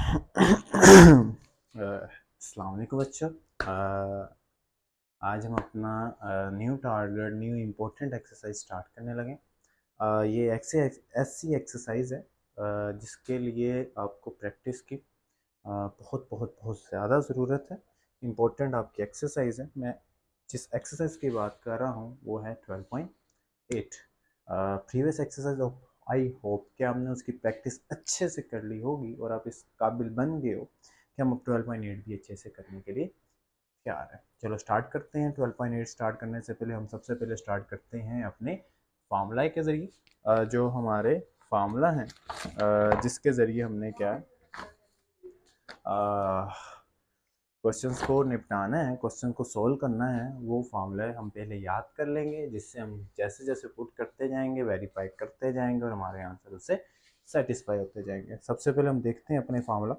अस्सलाम वालेकुम बच्चों। आज हम अपना new target new important exercise start करने लगे। ये ऐसी एक्सरसाइज है जिसके लिए आपको प्रैक्टिस की बहुत बहुत बहुत ज़्यादा ज़रूरत है। इम्पोर्टेंट आपकी एक्सरसाइज है। मैं जिस एक्सरसाइज की बात कर रहा हूँ वो है 12.8। Previous exercise of I hope कि आपने उसकी प्रैक्टिस अच्छे से कर ली होगी और आप इस काबिल बन गए हो कि हम अब 12.8 भी अच्छे से करने के लिए तैयार है। चलो स्टार्ट करते हैं। 12.8 स्टार्ट करने से पहले हम सबसे पहले स्टार्ट करते हैं अपने फार्मूला के ज़रिए। जो हमारे फार्मूला हैं जिसके ज़रिए हमने क्या क्वेश्चंस को निपटाना है, क्वेश्चन को सोल्व करना है, वो फार्मूला हम पहले याद कर लेंगे, जिससे हम जैसे जैसे पुट करते जाएंगे, वेरीफाई करते जाएंगे और हमारे आंसर उससे सेटिस्फाई होते जाएंगे। सबसे पहले हम देखते हैं अपने फार्मूला।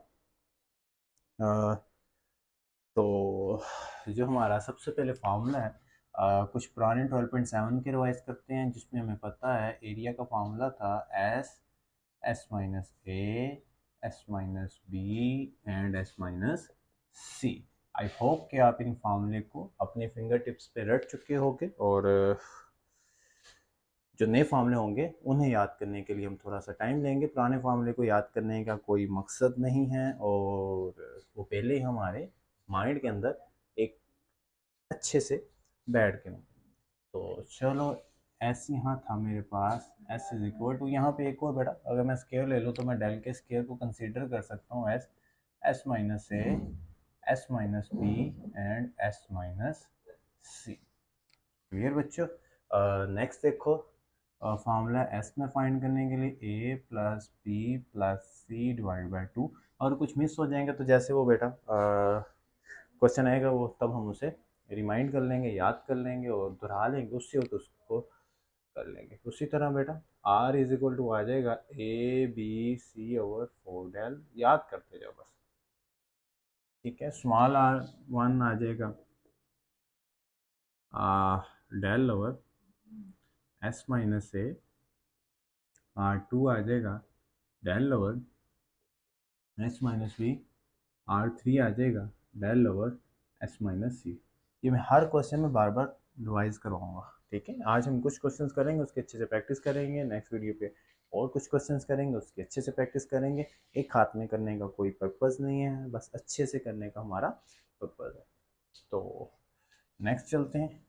तो जो हमारा सबसे पहले फार्मूला है, कुछ पुराने 12.7 के रिवाइज करते हैं, जिसमें हमें पता है एरिया का फार्मूला था S minus S minus B and S minus C. I hope कि आप इन फार्मूले को अपने फिंगर टिप्स पे रट चुके होंगे और जो नए फार्मूले होंगे उन्हें याद करने के लिए हम थोड़ा सा टाइम लेंगे। पुराने फार्मूले को याद करने का कोई मकसद नहीं है और वो पहले ही हमारे माइंड के अंदर एक अच्छे से बैठ गए। तो चलो, एस यहाँ था मेरे पास, एस इज इक्वल टू, यहाँ पे एक और बेटा अगर मैं स्केयर ले लूँ तो मैं डेल के स्केयर को कंसीडर कर सकता हूँ S S minus A, S minus B and S minus C. Clear बच्चों? नेक्स्ट देखो, फार्मूला एस में फाइंड करने के लिए A plus B plus C divide by two. और कुछ मिस हो जाएंगे तो जैसे वो बेटा क्वेश्चन आएगा वो तब हम उसे रिमाइंड कर लेंगे, याद कर लेंगे और दोहरा लेंगे, उससे हो तो उसको कर लेंगे। उसी तरह बेटा आर इज इक्वल टू आ जाएगा A B C over 4 del, याद करते जाओ बस। ठीक है, स्मॉल आर वन आ जाएगा del over S minus A, R two आ जाएगा del over S minus B, R three आ जाएगा del over S minus C. ये मैं हर क्वेश्चन में बार बार रिवाइज करवाऊंगा। ठीक है, आज हम कुछ क्वेश्चंस करेंगे, उसके अच्छे से प्रैक्टिस करेंगे। नेक्स्ट वीडियो पे और कुछ क्वेश्चंस करेंगे, उसके अच्छे से प्रैक्टिस करेंगे। एक हाथ में करने का कोई पर्पज़ नहीं है, बस अच्छे से करने का हमारा पर्पज़ है। तो नेक्स्ट चलते हैं।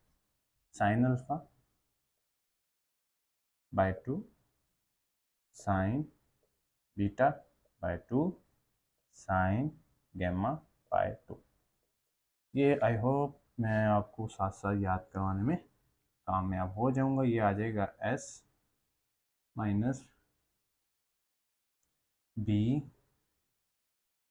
Sine alpha by two, sine beta by two, sine gamma by two. ये आई होप मैं आपको साथ साथ याद करवाने में कामयाब हो जाऊंगा। ये आ जाएगा S minus B,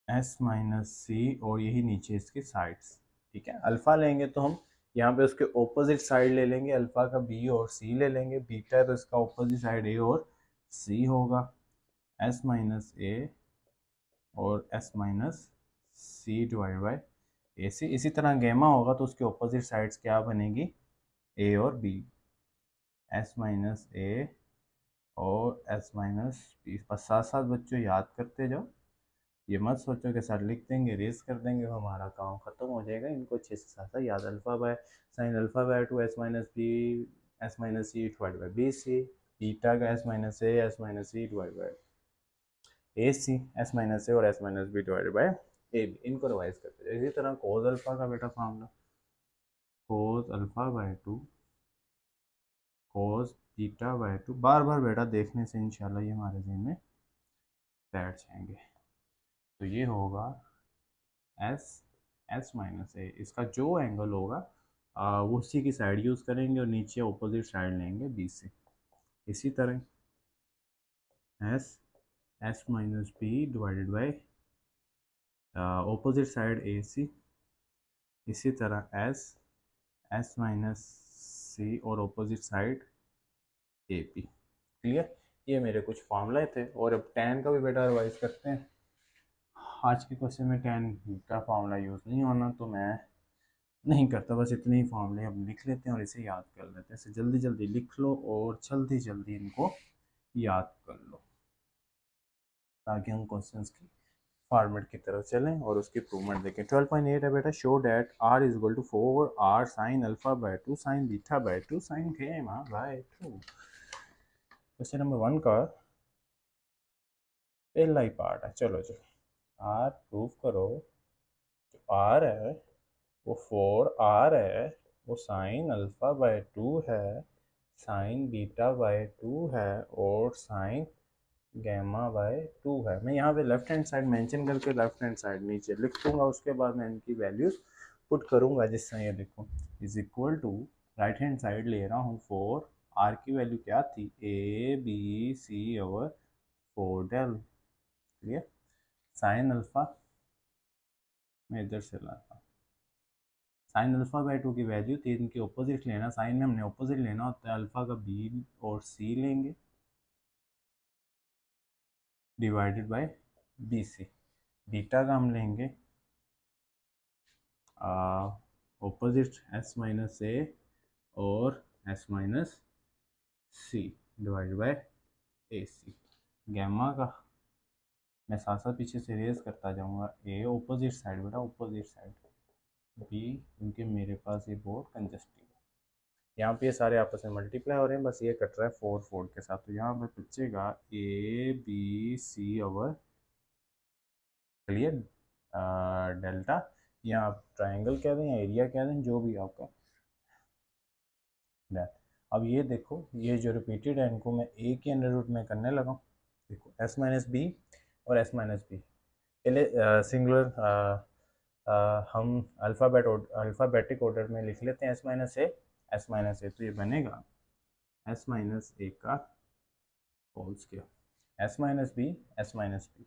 S minus C और यही नीचे इसके साइड्स। ठीक है, अल्फ़ा लेंगे तो हम यहाँ पे उसके ऑपोजिट साइड ले लेंगे, अल्फ़ा का बी और सी ले लेंगे। बीटा है तो इसका ऑपोजिट साइड ए और सी होगा। एस माइनस ए और S minus C divide by A C. इसी तरह गेमा होगा तो उसके ऑपोजिट साइड्स क्या बनेगी, ए और बी। एस माइनस ए और एस माइनस बी, बस साथ साथ बच्चों याद करते जाओ। ये मत सोचो कि सर लिख देंगे रेस कर देंगे हमारा काम खत्म हो जाएगा। इनको अच्छे से साथ साथ याद। Alpha by sine alpha by two S minus B, S minus C divide by B C. Beta का S minus A, S minus C divide by A C, S minus A और S minus B divide by A B. इनको revise करते जाओ। इसी तरह cos alpha का बेटा formula, cos alpha by two cos beta by two. बार बार बेटा देखने से इंशाल्लाह ये हमारे जहन में बैठ जाएंगे। तो ये होगा एस एस माइनस ए, इसका जो एंगल होगा वो उसी की साइड यूज़ करेंगे और नीचे ऑपोजिट साइड लेंगे बी से। इसी तरह S S minus B divided by opposite side A C. इसी तरह एस एस माइनस सी और opposite side A P. Clear? ये मेरे कुछ फार्मूले थे और अब टेन का भी बेटा रिवाइज करते हैं। आज के क्वेश्चन में टेन का फार्मूला यूज़ नहीं होना तो मैं नहीं करता, बस इतने ही फार्मूले हम लिख लेते हैं और इसे याद कर लेते हैं। इसे जल्दी जल्दी लिख लो और जल्दी जल्दी इनको याद कर लो ताकि हम क्वेश्चंस की फॉर्मेट की तरफ चलें और उसकी प्रूवमेंट देखें। 12.8 है बेटा, show that R is equal to 4 R sine alpha by 2 sine beta by 2 sine gamma by 2। Question number 1 का पहला ही पार्ट है। चलो जी, आर प्रूव करो। जो आर है वो 4 आर है, वो साइन अल्फा बाय 2 है, साइन बीटा बाय 2 है और साइन गैमा बाय 2 है। मैं यहाँ पे लेफ्ट हैंड साइड मेंशन करके लेफ्ट हैंड साइड नीचे लिख दूंगा, उसके बाद मैं इनकी वैल्यूज पुट करूंगा। जिससे ये देखो is equal to, right hand side ले रहा हूँ 4, आर की वैल्यू क्या थी, A B C over 4 del. Clear. Sine alpha मैं इधर से लाता हूँ, साइन अल्फा बाय 2 की वैल्यू थी, इनके ऑपोजिट लेना, साइन में हमने ऑपोजिट लेना होता है, अल्फा का बी और सी लेंगे divided by B C. Beta का हम लेंगे ऑपोजिट एस माइनस ए और S minus C divide by A C. Gamma का मैं साथ साथ पीछे से रेज करता जाऊंगा, ए ऑपोजिट साइड बेटा, ऑपोजिट साइड, बी क्योंकि मेरे पास ये बोर्ड कंजस्टिव है। यहाँ पे ये सारे आपस में मल्टीप्लाई हो रहे हैं, बस ये कट रहा है 4 4 के साथ। तो यहाँ पे बचेगा A B C over, clear, delta, या आप ट्राइंगल कह दें या एरिया कह दें, जो भी आपका। अब ये देखो, ये जो रिपीटेड है इनको मैं ए के अंडर रूट में करने लगा हूँ। देखो एस माइनस बी और एस माइनस बी, पहले सिंगुलर हम अल्फ़ाबेटिक ऑर्डर में लिख लेते हैं, S minus A, S minus A. तो ये बनेगा एस माइनस ए का whole square, S minus B, S minus B,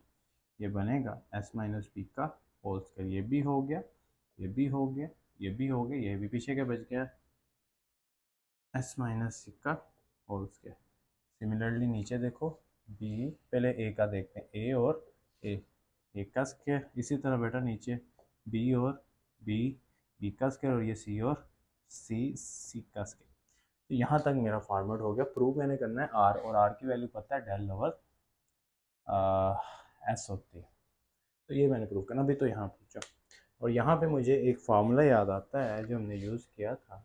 ये बनेगा एस माइनस बी का होल स्क्वायर। ये भी हो गया, ये भी हो गया, ये भी हो गया, ये भी पीछे क्या बच गया, एस माइनस सी का होल स्क्वायर। सिमिलरली नीचे देखो, बी, पहले ए का देखते हैं, ए और ए का स्क्वायर। इसी तरह बेटा नीचे बी और बी, बी का स्क्वायर, और ये सी और सी का स्क्वायर। तो यहाँ तक मेरा फॉर्मेट हो गया। प्रूव मैंने करना है आर, और आर की वैल्यू पता है डेल ओवर एस होती है। तो ये मैंने प्रूव करना। अभी तो यहाँ पूछा, और यहाँ पे मुझे एक फार्मूला याद आता है जो हमने यूज़ किया था,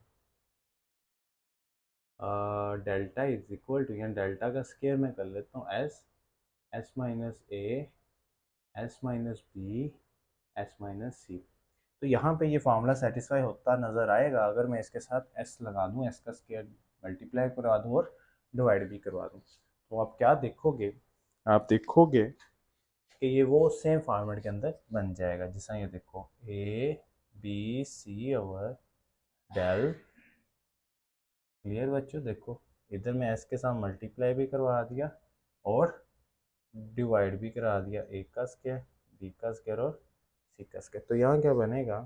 डेल्टा इज इक्वल टू, यहाँ डेल्टा का स्क्वायर मैं कर लेता हूँ S, S minus A, S minus B, S minus C. तो यहाँ पे ये फार्मूला सेटिस्फाई होता नज़र आएगा अगर मैं इसके साथ एस लगा दूँ, एस का स्क्वायर मल्टीप्लाई करवा दूँ और डिवाइड भी करवा दूँ। तो आप क्या देखोगे, आप देखोगे कि ये वो सेम फॉर्मेट के अंदर बन जाएगा। जैसा ये देखो, A B C over del. Clear बच्चों, देखो इधर मैं एस के साथ मल्टीप्लाई भी करवा दिया और डिवाइड भी करा दिया, ए का स्क्वायर, बी का स्क्वायर और सी का स्क्वायर। तो यहाँ क्या बनेगा,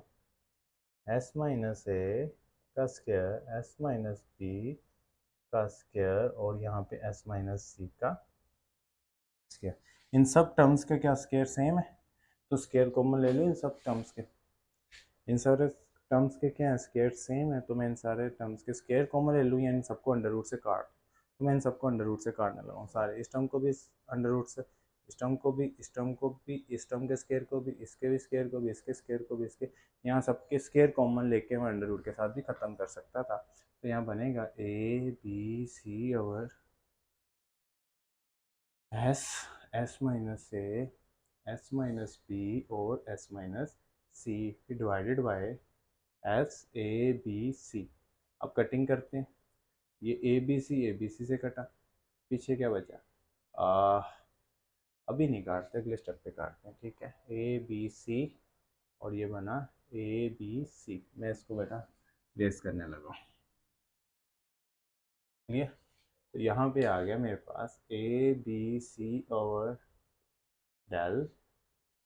एस माइनस ए का स्क्वायर, एस माइनस बी का स्क्वायर और यहाँ पे एस माइनस सी का स्क्वायर। इन सब टर्म्स का क्या स्क्वायर सेम है, तो स्क्वायर कॉमन ले लो इन सब टर्म्स के। इन सारे टर्म्स के क्या स्क्वायर सेम है, तो मैं इन सारे टर्म्स के स्क्वायर कॉमन ले लूँ या इन सबको अंडर रूट से काट। तो मैं इन सबको अंडर रूट से काटने लगा हूँ सारे, इस टर्म को भी अंडर रूट से, इस टर्म को भी, इस टर्म को भी, इस टर्म के स्क्वायर को भी, इसके भी स्क्वायर को भी, इसके स्क्वायर को भी, इसके, यहाँ सबके स्क्वायर कॉमन लेके मैं अंडर रूट के साथ भी ख़त्म कर सकता था। तो यहाँ बनेगा A B C over S, S minus A, S minus B और S minus C divided by S A B C. अब कटिंग करते हैं, ये ए बी सी से कटा, पीछे क्या बचा, अभी नहीं काटते, अगले स्टेप पे काटते हैं, ठीक है। ए बी सी और ये बना ए बी सी। मैं इसको बेटा रेस करने लगा, क्लियर। तो यहाँ पे आ गया मेरे पास A B C over del,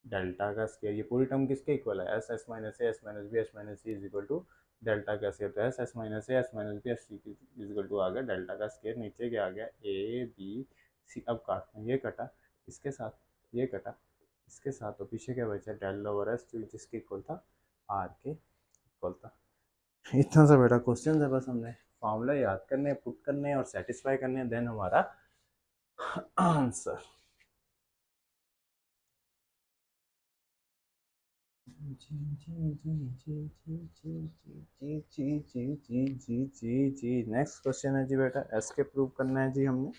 delta का स्क्वायर, ये पूरी टर्म किसके इक्वल है, S, S minus A, S minus B, S minus C is equal to delta का स्क्वायर। तो S, S minus A, S minus B, S C is equal to आ गया डेल्टा का स्क्वायर। नीचे क्या आ गया, ए बी सी। अब काटते हैं, ये कटा इसके साथ, ये कटा इसके साथ, तो पीछे क्या बचा, डेल ओवर एस, जो जिसके इक्वल था आर के इक्वल था। इतना सा बेटा क्वेश्चन है, बस हमने फॉर्मूला याद करने, पुट करने और सेटिस्फाई करने, देन हमारा आंसर। जी जी जी जी जी जी जी जी जी जी जी जी जी। नेक्स्ट क्वेश्चन है जी बेटा, एस के प्रूव करना है जी हमने।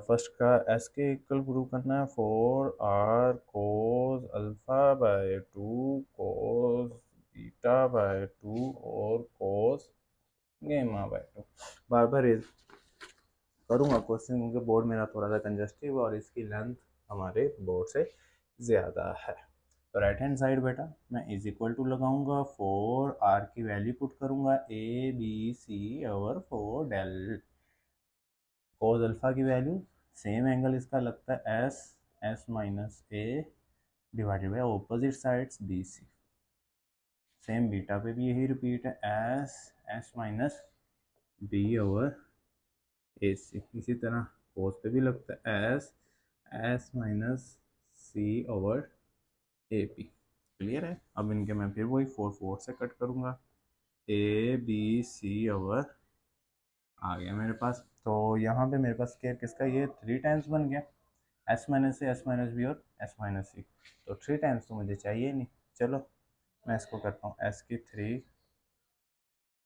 फर्स्ट का एस के इक्वल प्रूव करना है, 4r cos alpha by 2 cos beta by 2 और cos गेमा बाय 2। बार बार करूँगा क्वेश्चन क्योंकि बोर्ड मेरा थोड़ा सा कंजस्टिव और इसकी लेंथ हमारे बोर्ड से ज़्यादा है। तो राइट हैंड साइड बेटा मैं इज इक्वल टू लगाऊंगा, 4r की वैल्यू पुट करूंगा, ए बी सी और 4 डेल कोस अल्फा की वैल्यू, सेम एंगल इसका लगता है S, S minus A divided by opposite sides B C. Same beta पे भी यही रिपीट है, S S minus B over A C. इसी तरह कोस पे भी लगता है S S minus C over A P. Clear है। अब इनके मैं फिर वही 4 से कट करूँगा, ए बी सी ओवर आ गया मेरे पास। तो यहाँ पे मेरे पास स्केयर किसका, ये 3 टाइम्स बन गया, S minus A S minus B और एस माइनस सी। तो 3 टाइम्स तो मुझे चाहिए नहीं। चलो मैं इसको करता हूँ, एस की 3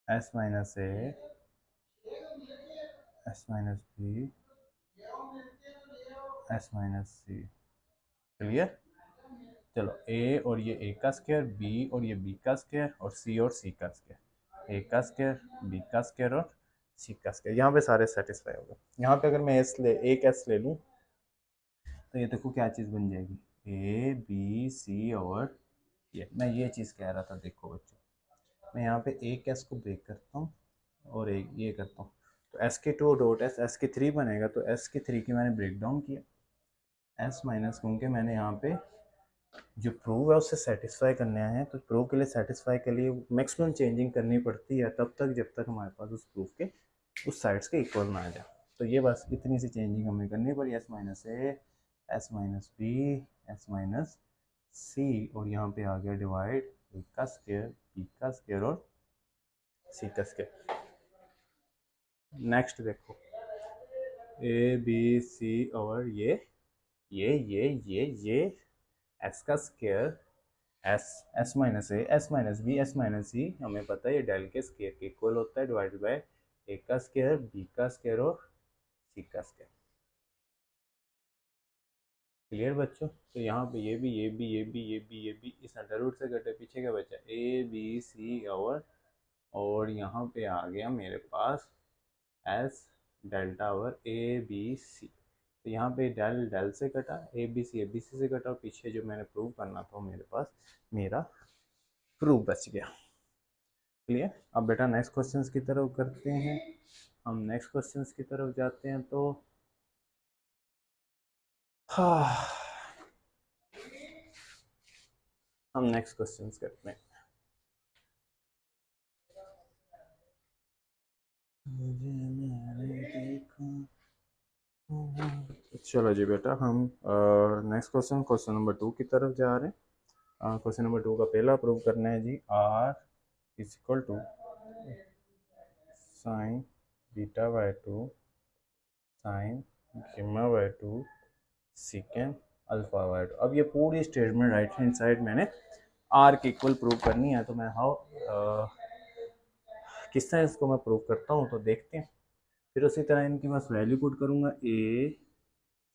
S minus A S minus B S minus C. Clear. चलो ए और ये ए का स्क्वायर, बी और ये बी का स्क्वायर और सी का स्क्वायर, ए का स्क्वायर बी का स्क्वायर और सी का स्क्वायर। यहाँ पे सारे सेटिस्फाई हो गए। यहाँ पे अगर मैं एस ले एक एस ले लूँ तो ये देखो क्या चीज़ बन जाएगी, ए बी सी और ये मैं ये चीज़ कह रहा था। देखो बच्चों मैं यहाँ पे एक एस को ब्रेक करता हूँ और एक ये करता हूँ, तो एस के 2 डॉट एस के 3 बनेगा। तो एस के 3 की मैंने ब्रेक डाउन किया, एस माइनस क्योंकि मैंने यहाँ पे जो प्रूव है उससे सेटिस्फाई करने आए हैं। तो प्रूव के लिए सेटिस्फाई के लिए मैक्सिमम चेंजिंग करनी पड़ती है तब तक जब तक हमारे पास उस प्रूफ के उस साइड्स के इक्वल ना आ जाए। तो ये बस इतनी सी चेंजिंग हमें करनी पड़ी, S minus A S minus B S minus C और यहाँ पे आ गया डिवाइड ए का स्क्वायर बी का स्क्वायर और सी का स्क्वायर। नेक्स्ट देखो ए बी सी और ये एस का square S S minus A S minus B S minus C हमें पता है ये डेल के स्क्वायर के इक्वल होता है, डिवाइडेड बाय ए का स्क्वायर बी का स्क्वायर और सी का स्क्वायर। क्लियर बच्चों। तो यहाँ पे ये भी इस अंडर रूट से घटे पीछे क्या बचा, ए बी सी और यहाँ पे आ गया मेरे पास S delta over A B C. तो यहाँ पे डेल डेल से कटा, ए बी सी से कटा और पीछे जो मैंने प्रूव करना था मेरे पास मेरा प्रूफ बच गया। क्लियर। अब बेटा नेक्स्ट क्वेश्चंस की तरफ करते हैं, हम नेक्स्ट क्वेश्चंस की तरफ जाते हैं। तो हाँ हम नेक्स्ट क्वेश्चंस करते हैं। चलो जी बेटा हम नेक्स्ट क्वेश्चन क्वेश्चन नंबर 2 की तरफ जा रहे हैं। क्वेश्चन नंबर 2 का पहला प्रूव करना है जी, R is equal to sine beta by 2 sine gamma by 2 second alpha by 2। अब ये पूरी स्टेटमेंट राइट हैंड साइड मैंने आर के इक्वल प्रूव करनी है। तो मैं हाउ किस तरह इसको मैं प्रूव करता हूँ तो देखते हैं। फिर उसी तरह इनकी बस वैल्यू पुट करूँगा, ए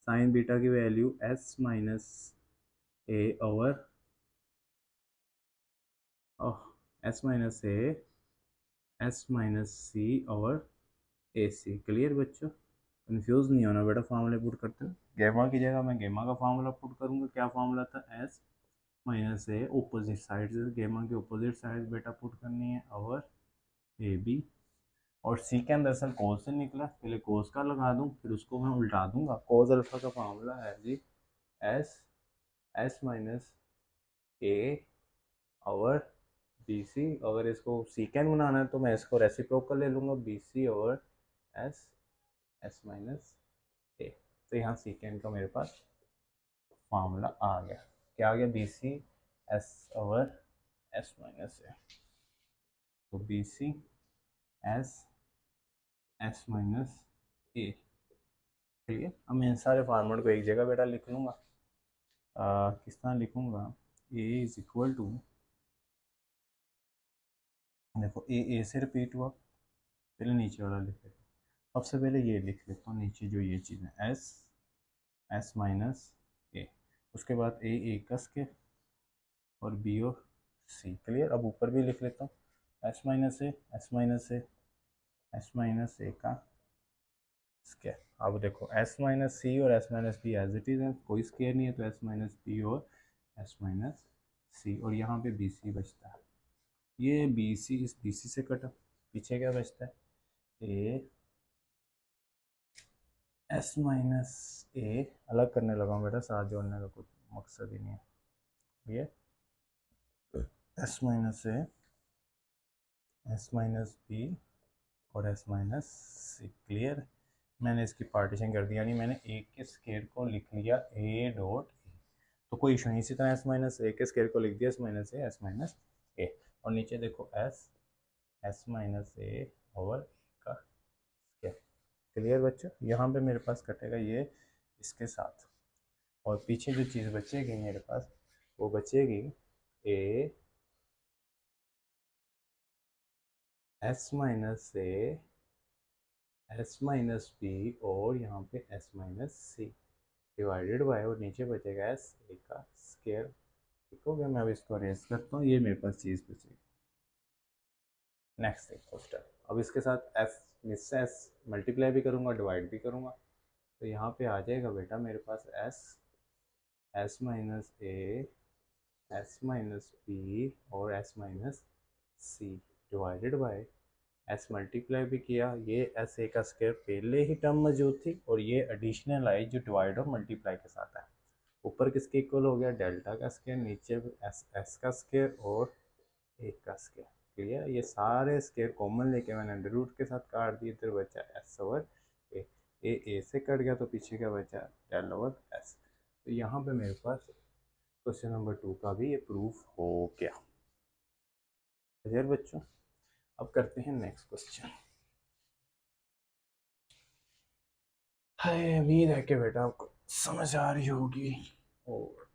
साइन बीटा की value S minus A over S minus A S minus C over A C. Clear बच्चों। कंफ्यूज नहीं होना बेटा, फार्मूले पुट करते हैं। गेमा की जगह मैं गेमा का फार्मूला पुट करूँगा, क्या फार्मूला था, एस माइनस ए ओपोजिट साइड से गेमा की ओपोजिट साइड बेटा पुट करनी है ओवर ए बी। और सीकेंड दरअसल कोस से निकला, पहले कोस का लगा दूं फिर उसको मैं उल्टा दूंगा। कोस अल्फा का फार्मूला है जी S S minus A over B C. अगर इसको सीकेंड बनाना है तो मैं इसको रेसिप्रोकल ले लूँगा, B C over S S minus A. तो यहाँ सीकेंड का मेरे पास फार्मूला आ गया, क्या आ गया, B C S over S minus A. तो B C S S minus A. ठीक है। अब मैं इन सारे फार्मूले को एक जगह बेटा लिख लूँगा। किस तरह लिखूँगा, ए इज इक्वल टू, देखो ए से रिपीट हुआ, पहले नीचे वाला लिख लेता हूँ। सबसे पहले ये लिख लेता हूँ नीचे जो ये चीज़ है, एस माइनस ए, उसके बाद ए का स्केयर और बी और सी। क्लियर। अब ऊपर भी लिख लेता हूँ S minus A, S minus A, S minus A का स्केयर। अब देखो एस माइनस सी और S minus B as it is है, कोई स्केयर नहीं है, तो एस माइनस बी और एस माइनस सी, और यहाँ पे बी सी बचता है। ये बी सी इस बी सी से कटा, पीछे क्या बचता है, ए एस माइनस ए, अलग करने लगा हूँ बेटा, साथ जोड़ने का कुछ मकसद ही नहीं है। ये S minus A, S minus B और एस माइनस सी। क्लियर। मैंने इसकी पार्टीशन कर दिया, यानी मैंने ए के स्केयर को लिख लिया ए डॉट ए, तो कोई इशू नहीं। इसी तरह एस माइनस ए के स्केयर को लिख दिया S minus A, S minus A, और नीचे देखो एस माइनस ए ओवर ए का स्केयर। क्लियर बच्चों। यहाँ पे मेरे पास कटेगा ये इसके साथ, और पीछे जो चीज़ बचेगी मेरे पास वो बचेगी A S minus A, S minus B और यहाँ पे S minus C divided by, और नीचे बचेगा एस ए का स्केयर। ठीक हो गया। मैं अब इसको अरेंज करता हूँ, ये मेरे पास चीज़ बचेगी। नेक्स्ट देखो स्टेप, अब इसके साथ एस इससे एस मल्टीप्लाई भी करूँगा, डिवाइड भी करूँगा, तो यहाँ पे आ जाएगा बेटा मेरे पास S minus A, S minus B और S minus C divided by S multiply भी किया, ये एस ए का स्केयर पहले ही टर्म मौजूद थी, और ये एडिशनल आई जो डिवाइड और मल्टीप्लाई के साथ है। ऊपर किसके इक्वल हो गया, डेल्टा का स्केयर, नीचे एस एस का स्केयर और एक का स्केयर। क्लियर। ये सारे स्केयर कॉमन लेके मैंने अंडर रूट के साथ काट दिए, इधर बचा एस ओवर ए, ए से कट गया तो पीछे क्या बचा, डेल ओवर एस। तो यहाँ पे मेरे पास क्वेश्चन नंबर 2 का भी ये प्रूफ हो गया। क्लियर बच्चों। अब करते हैं नेक्स्ट क्वेश्चन। हाय, उम्मीद है कि बेटा आपको समझ आ रही होगी, और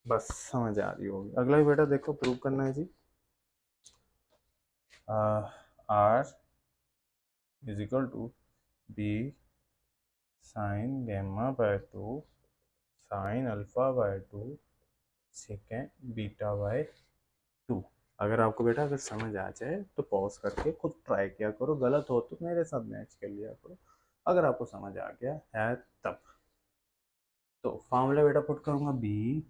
बस समझ आ रही होगी। अगला ही बेटा देखो प्रूव करना है जी। R is equal to B sine gamma by 2 sine alpha by 2 second beta by 2। अगर आपको बेटा अगर समझ आ जाए तो पॉज करके खुद ट्राई किया करो, गलत हो तो मेरे साथ मैच कर लिया करो। अगर आपको समझ आ गया है तब तो फार्मूला बेटा पुट करूंगा बी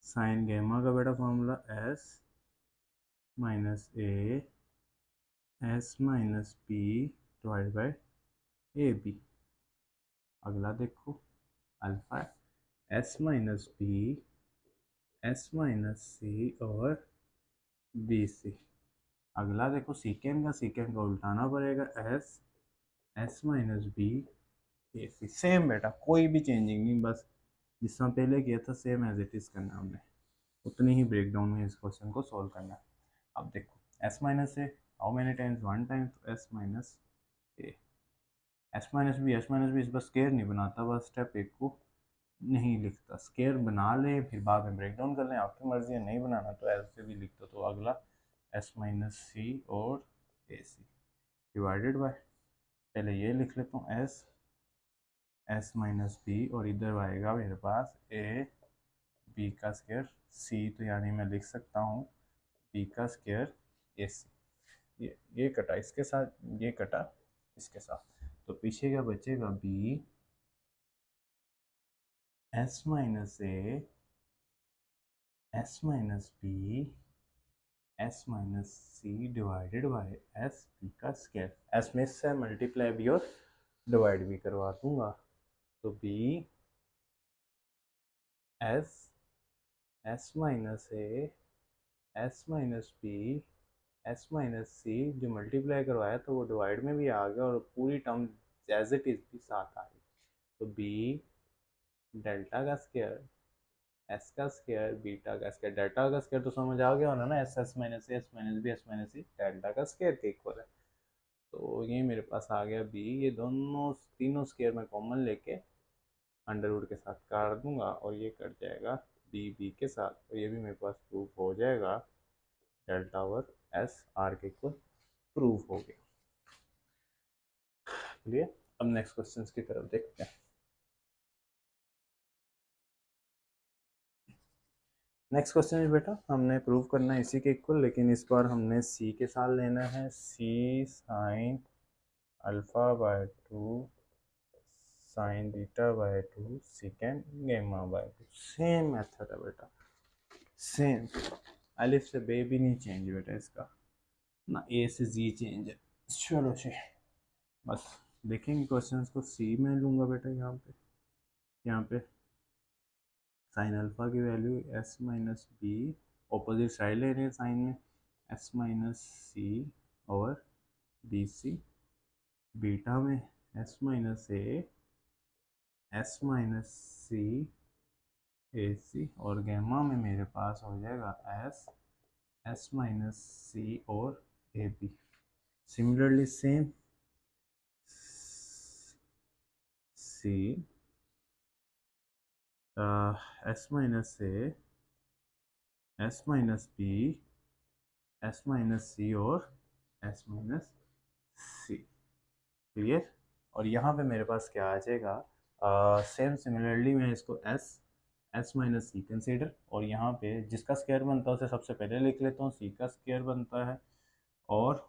साइन गैमा का बेटा formula S minus A S minus B divide by A B. अगला देखो alpha S minus B, S minus C और बी सी। अगला देखो सीकेंड का उल्टाना पड़ेगा, S S minus B A C. Same बेटा, कोई भी चेंजिंग नहीं, बस जिस तरह पहले किया था सेम एज इट इज़ करना है हमने, उतनी ही ब्रेक डाउन में इस क्वेश्चन को सॉल्व करना है। अब देखो S minus A how many times, one time, तो S minus A, S minus B, S minus B इस बस स्केयर नहीं बनाता, बस स्टेप एक को नहीं लिखता, स्केयर बना ले फिर बाद में ब्रेक डाउन कर लें, आपकी मर्जी है, नहीं बनाना तो ऐसे भी लिख दो। तो अगला एस माइनस सी और ए सी डिवाइडेड बाय, पहले ये लिख लेता हूँ एस माइनस बी, और इधर आएगा मेरे पास ए बी का स्केयर सी, तो यानी मैं लिख सकता हूँ बी का स्केयर ए सी। ये कटा इसके साथ, ये कटा इसके साथ, तो पीछे क्या बचेगा, B S minus A, S minus B, S minus C divided by S B का स्केयर। एस में से मल्टीप्लाई भी और डिवाइड भी करवा दूंगा, तो B S S minus A, S minus B, S minus C, जो मल्टीप्लाई करवाया तो वो डिवाइड में भी आ गया, और पूरी टर्म एज इट इज भी साथ आ गई। तो बी डेल्टा का स्केयर, एस का स्केयर, बीटा का स्केयर। डेल्टा का स्केयर तो समझ आ गया होना ना, S S minus S minus B S minus C delta का स्केयर के इक्वल है। तो ये मेरे पास आ गया बी, ये दोनों तीनों स्केयर में कॉमन लेके अंडर रूट के साथ काट दूंगा और ये कट जाएगा बी बी के साथ, और ये भी मेरे पास प्रूफ हो जाएगा। डेल्टा ओवर एस आर के इक्वल प्रूफ हो गया। क्लियर। अब नेक्स्ट क्वेश्चन की तरफ देखते हैं। नेक्स्ट क्वेश्चन है बेटा, हमने प्रूव करना है इसी के इक्वल, लेकिन इस बार हमने सी के साथ लेना है। C sine alpha by 2 sine beta by 2 second gamma by 2। Same method है बेटा, सेम। अलिफ से बे भी नहीं चेंज बेटा इसका, ना ए से जी चेंज है। चलो जी, बस देखेंगे क्वेश्चन को। सी में लूँगा बेटा, यहाँ पे साइन अल्फा की value S minus B, opposite side ले रहे हैं साइन में, एस माइनस सी और बी सी। बीटा में S minus S minus C A C, और गैमा में मेरे पास हो जाएगा एस माइनस सी और A B. Similarly same C S minus S minus B, S minus C और एस माइनस सी। क्लियर। और यहाँ पे मेरे पास क्या आ जाएगा, सेम सिमिलरली मैं इसको एस माइनस सी कंसीडर, और यहाँ पे जिसका स्क्वायर बनता है उसे सबसे पहले लिख लेता हूँ, सी का स्क्वायर बनता है, और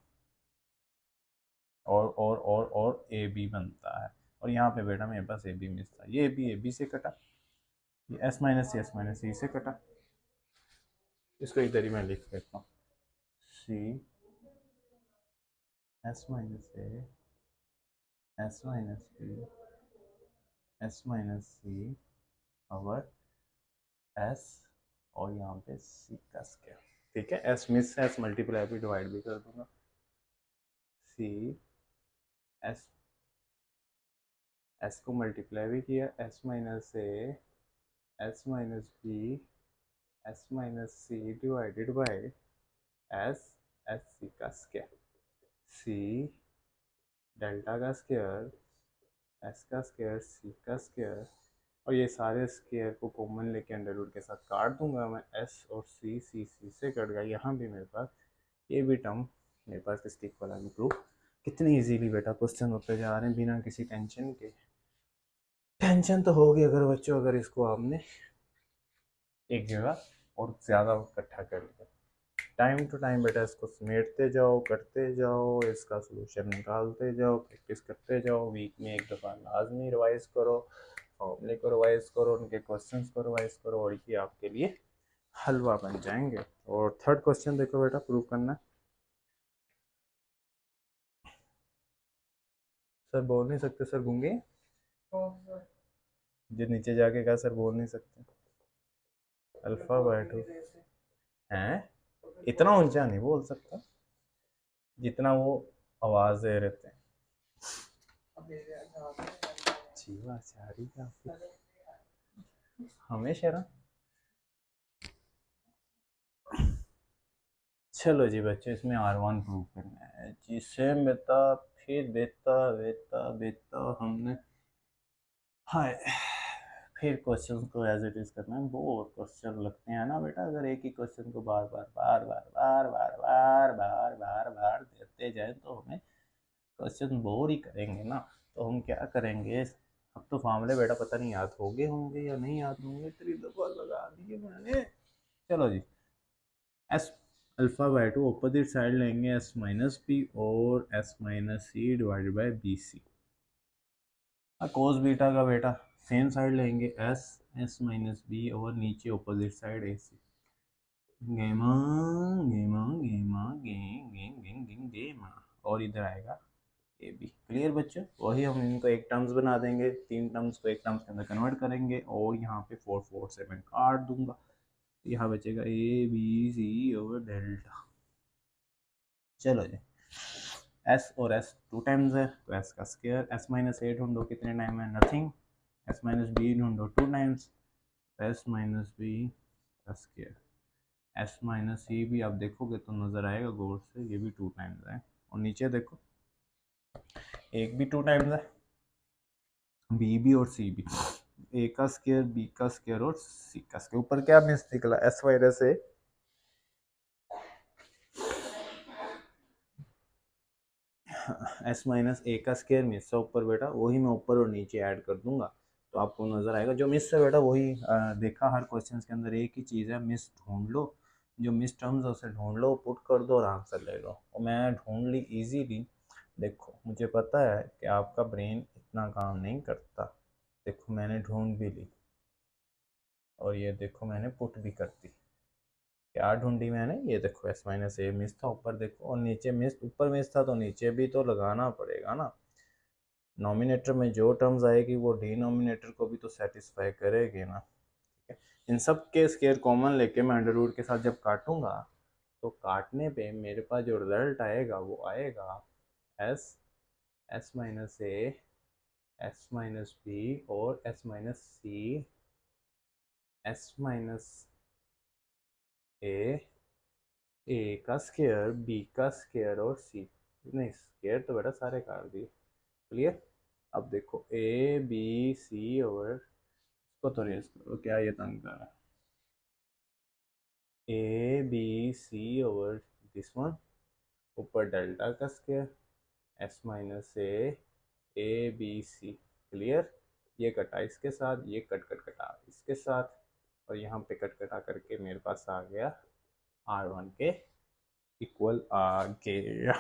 और ए बी बनता है। और यहाँ पे बेटा मेरे पास ए बी मिस था, ये ए बी से कटा, ये एस माइनस सी से कटा। इसको इधर ही मैं लिख लेता हूँ, C S minus S minus B, S minus C over S, और यहाँ पे सी का स्क्वायर। ठीक है, एस मिस है, एस मल्टीप्लाई भी डिवाइड भी कर दूंगा। सी एस एस को मल्टीप्लाई भी किया, S minus S minus B, S minus C divided by S S C का स्क्वायर। सी डेल्टा का स्क्वायर, एस का स्क्वायर, सी का स्क्वायर, और ये सारे स्क्वायर को कॉमन लेके अंडर रूट के साथ काट दूंगा मैं। एस और सी से कट गया। यहाँ भी मेरे पास ये भी टर्म मेरे पास किसके इक्वल आ गई, प्रूफ। कितनी इजीली बेटा क्वेश्चन होते जा रहे हैं बिना किसी टेंशन के। टेंशन तो होगी अगर बच्चों, अगर इसको आपने एक जगह और ज़्यादा इकट्ठा कर लिया। टाइम टू टाइम बेटा इसको समेटते जाओ, करते जाओ, इसका सोल्यूशन निकालते जाओ, प्रैक्टिस करते जाओ। वीक में एक दफ़ा लाजमी रिवाइज करो, फॉर्मूले को रिवाइज करो, उनके क्वेश्चंस को रिवाइज करो, और ये आपके लिए हलवा बन जाएंगे। और थर्ड क्वेश्चन देखो बेटा, प्रूव करना है। सर बोल नहीं सकते, सर गूंगे जो नीचे जाके कहा सर बोल नहीं सकते। अल्फा बाय 2 हैं, इतना ऊंचा नहीं बोल सकता जितना वो आवाज दे रहे थे। जीवा चारी का हमेशा ना। चलो जी बच्चे, इसमें R1 प्रूव करना है जी। सेम बेटा, फिर बेटा बेटा बेटा हमने हाय फिर क्वेश्चन को एज इट इज करना है। बोर क्वेश्चन लगते हैं ना बेटा, अगर एक ही क्वेश्चन को बार बार बार बार बार बार बार बार बार बार देते जाए तो हमें क्वेश्चन बोर ही करेंगे ना। तो हम क्या करेंगे, अब तो फार्मूले बेटा पता नहीं याद हो गए होंगे या नहीं याद होंगे, इतनी दफा लगा दिए मैंने। चलो जी, S alpha by 2 opposite side लेंगे, एस माइनस बी और S minus C divided by B C. Cos beta का बेटा सेम साइड लेंगे, एस माइनस बी और नीचे अपोजिट साइड ए सी। गेमा गेमा गेमा गेम गेम गेम गेम गेमा, और इधर आएगा ए बी। क्लियर बच्चों, वही हम इनको एक टर्म्स बना देंगे, तीन टर्म्स को एक टर्म्स के अंदर कन्वर्ट करेंगे, और यहाँ पे 4 4 से मैं काट दूंगा। यहाँ बचेगा ए बी सी और डेल्टा। चलो जी, एस और एस टू टाइम्स है तो एस का स्क्वायर। एस माइनस ए ढूंढो कितने टाइम है, नथिंग। एस माइनस बी ढूंढो two times, S minus B का स्क्वायर। एस माइनस सी भी आप देखोगे तो नज़र आएगा गौर से, ये भी टू टाइम्स है। और नीचे देखो एक भी टू टाइम्स है, बी भी और सी भी। ए का स्क्वायर, बी का स्क्वायर और सी का स्क्वायर। ऊपर क्या मिस निकला, S minus A, S minus A का स्क्वायर मिस है ऊपर बेटा, वही मैं ऊपर और नीचे ऐड कर दूंगा तो आपको नजर आएगा। जो मिस है बेटा वही देखा हर क्वेश्चन के अंदर एक ही चीज़ है, मिस ढूंढ लो, जो मिस टर्म्स है उसे ढूंढ लो, पुट कर दो और आंसर ले लो। और मैं ढूंढ ली इजीली। देखो मुझे पता है कि आपका ब्रेन इतना काम नहीं करता। देखो मैंने ढूंढ भी ली और ये देखो मैंने पुट भी कर दी। क्या ढूंढी मैंने, ये देखो एस माइनस ए मिस था ऊपर, देखो और नीचे मिस, ऊपर मिस था तो नीचे भी तो लगाना पड़ेगा ना। नॉमिनेटर में जो टर्म्स आएगी वो डिनोमिनेटर को भी तो सेटिस्फाई करेगी ना। ठीक है, इन सब के स्केयर कॉमन लेके मैं अंडर रूट के साथ जब काटूंगा तो काटने पे मेरे पास जो रिजल्ट आएगा वो आएगा S, S minus A, S minus B और एस माइनस सी, एस माइनस ए, ए का स्केयर, बी का स्केयर और सी, नहीं स्केयर तो बेटा सारे काट दिए। क्लियर। अब देखो ए बी सी और इसको तो रेस करो, क्या ये तंग कर रहा है, A B C over this one, ऊपर डेल्टा का square, S minus A B C. Clear. ये कटा इसके साथ, ये कट कट कटा इसके साथ, और यहाँ पे कट कटा करके मेरे पास आ गया R1 के इक्वल आ गया।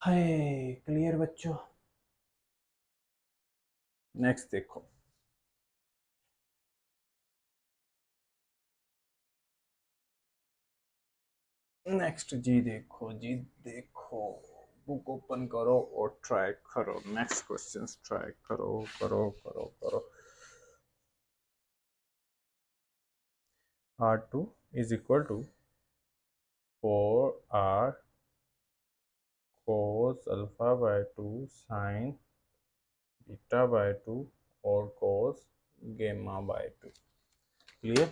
हाय क्लियर बच्चों। नेक्स्ट देखो, नेक्स्ट जी देखो जी, देखो बुक ओपन करो और ट्राई करो, नेक्स्ट क्वेश्चंस ट्राई करो करो करो करो। R2 is equal to 4R cos alpha by 2 sine beta by 2 और cos गेमा बाय 2। क्लियर।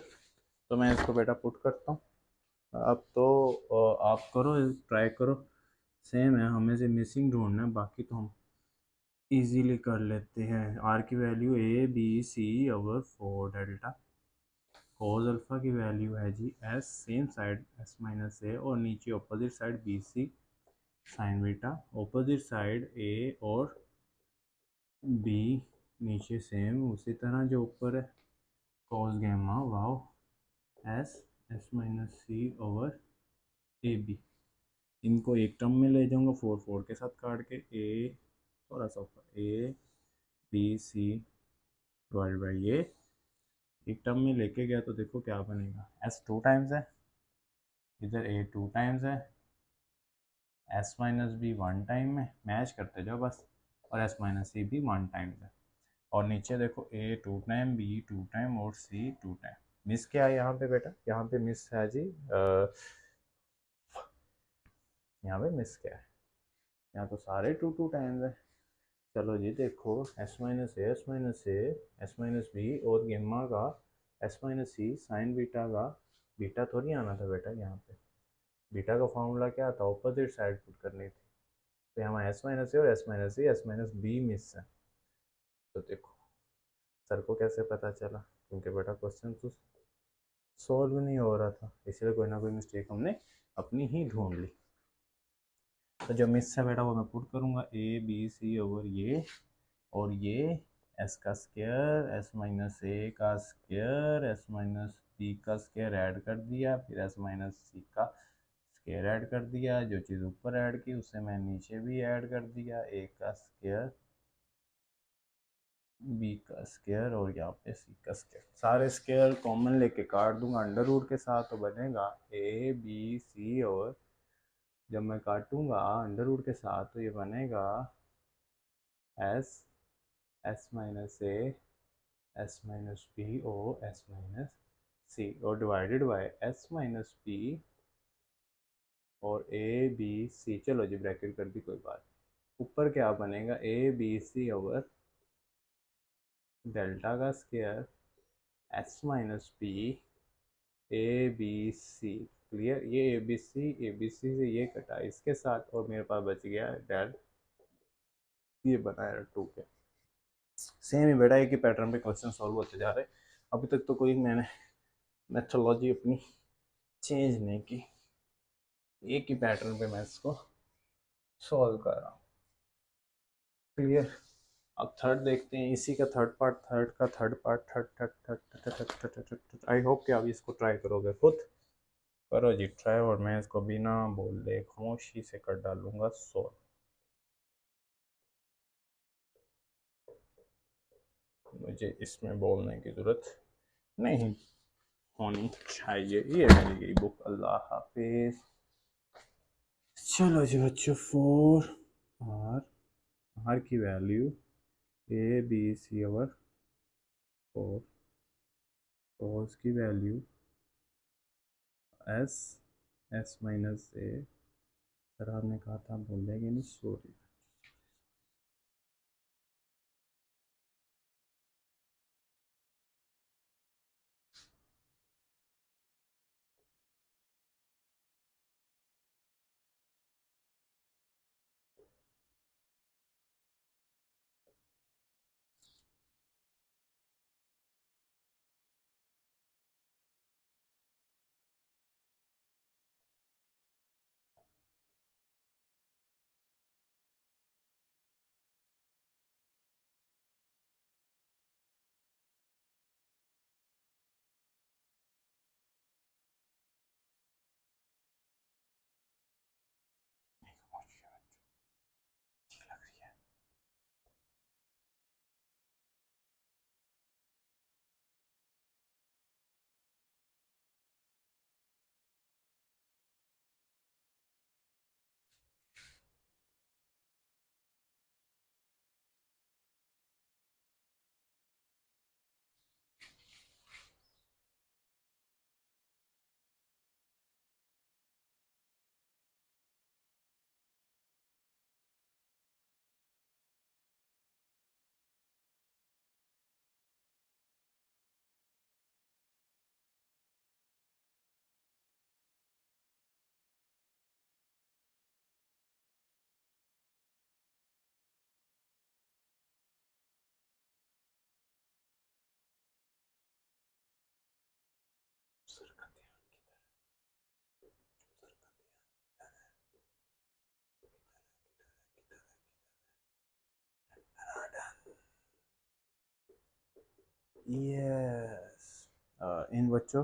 तो मैं इसको बेटा पुट करता हूँ। अब तो आप करो, ट्राई करो, सेम है, हमें से मिसिंग ढूंढना है, बाकी तो हम इजीली कर लेते हैं। आर की value A B C over 4 delta, cos alpha की वैल्यू है जी S, same side S minus A और नीचे opposite side B C sine beta, opposite side A और बी, नीचे सेम उसी तरह जो ऊपर है कोस गैमा वाओ S, S minus C over A B. इनको एक टर्म में ले जाऊंगा, 4 4 के साथ काट के, ए थोड़ा सा ऊपर A B C divide by ये, एक टर्म में लेके गया तो देखो क्या बनेगा, एस 2 टाइम्स है, इधर ए 2 टाइम्स है, एस माइनस बी 1 टाइम में, मैच करते जाओ बस, और एस माइनस सी भी 1 टाइम्स है, और नीचे देखो ए 2 टाइम, बी 2 टाइम और सी 2 टाइम। मिस क्या है यहाँ पे बेटा, यहाँ पे मिस है जी यहाँ पे मिस क्या है, यहाँ तो सारे 2 2 टाइम्स है। चलो जी देखो, S minus A, S minus A, S minus B और गेमा का एस माइनस सी साइन बीटा का, बीटा थोड़ी आना था बेटा यहाँ पे, बीटा का फॉर्मूला क्या था, ऑपोजिट साइड पुट करनी थी, तो यहाँ एस माइनस सी और एस माइनस सी, एस माइनस बी मिस है। तो देखो सर को कैसे पता चला, क्योंकि बेटा क्वेश्चन तो सॉल्व नहीं हो रहा था, इसलिए कोई ना कोई मिस्टेक हमने अपनी ही ढूंढ ली। तो जो मिस है बेटा वो मैं पुट करूँगा, ए बी सी ओवर ये और ये एस का स्क्वायर, एस माइनस ए का स्क्वायर, एस माइनस बी का स्क्वायर ऐड कर दिया, फिर एस माइनस सी का स्क्वायर ऐड कर दिया, जो चीज़ ऊपर ऐड की उसे मैं नीचे भी ऐड कर दिया, ए का स्क्वायर, बी का स्क्वायर और यहाँ पे सी का स्क्वायर, सारे स्क्वायर कॉमन लेके काट दूंगा अंडर रूट के साथ, तो बनेगा ए बी सी, और जब मैं काटूंगा अंडर रूट के साथ तो ये बनेगा S, S minus A, S minus B और एस माइनस सी, और divided by S minus B और ए बी सी। चलो जी ब्रैकेट कर दी, कोई बात। ऊपर क्या बनेगा, A B C over delta का square S minus B A B C. Clear. ये ए बी सी से ये कटा इसके साथ और मेरे पास बच गया डेल, ये बनाया 2 के। सेम ही बेटा, एक ही पैटर्न पे क्वेश्चन सॉल्व होते जा रहे हैं। अभी तक तो कोई मैंने मेथोलॉजी अपनी चेंज नहीं की, एक ही पैटर्न पे मैं इसको सॉल्व कर रहा हूँ। क्लियर। अब थर्ड देखते हैं, इसी का थर्ड पार्ट, थर्ड का third part, third third third third third third. आई होप कि आप इसको ट्राई करोगे, खुद करो जी ट्राई, और मैं इसको बिना बोले खामोशी से कर डालूंगा सॉल्व। मुझे इसमें बोलने की ज़रूरत नहीं होनी चाहिए। ये मेरी बुक, अल्लाह हाफिज। चलो जी बच्चों, फोर आर, आर की value A B C over four, cos की value S, S minus A. Sir आपने कहा था बोल देंगे नहीं, सॉरी। यस। इन बच्चों,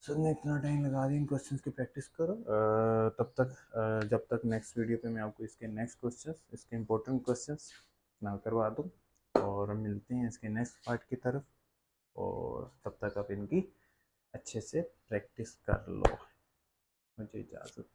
सर ने इतना टाइम लगा दिया इन क्वेश्चंस की प्रैक्टिस करो। तब तक जब तक नेक्स्ट वीडियो पे मैं आपको इसके नेक्स्ट क्वेश्चंस, इसके इम्पोर्टेंट क्वेश्चंस ना करवा दूँ, और मिलते हैं इसके नेक्स्ट पार्ट की तरफ। और तब तक आप इनकी अच्छे से प्रैक्टिस कर लो। मुझे इजाज़त।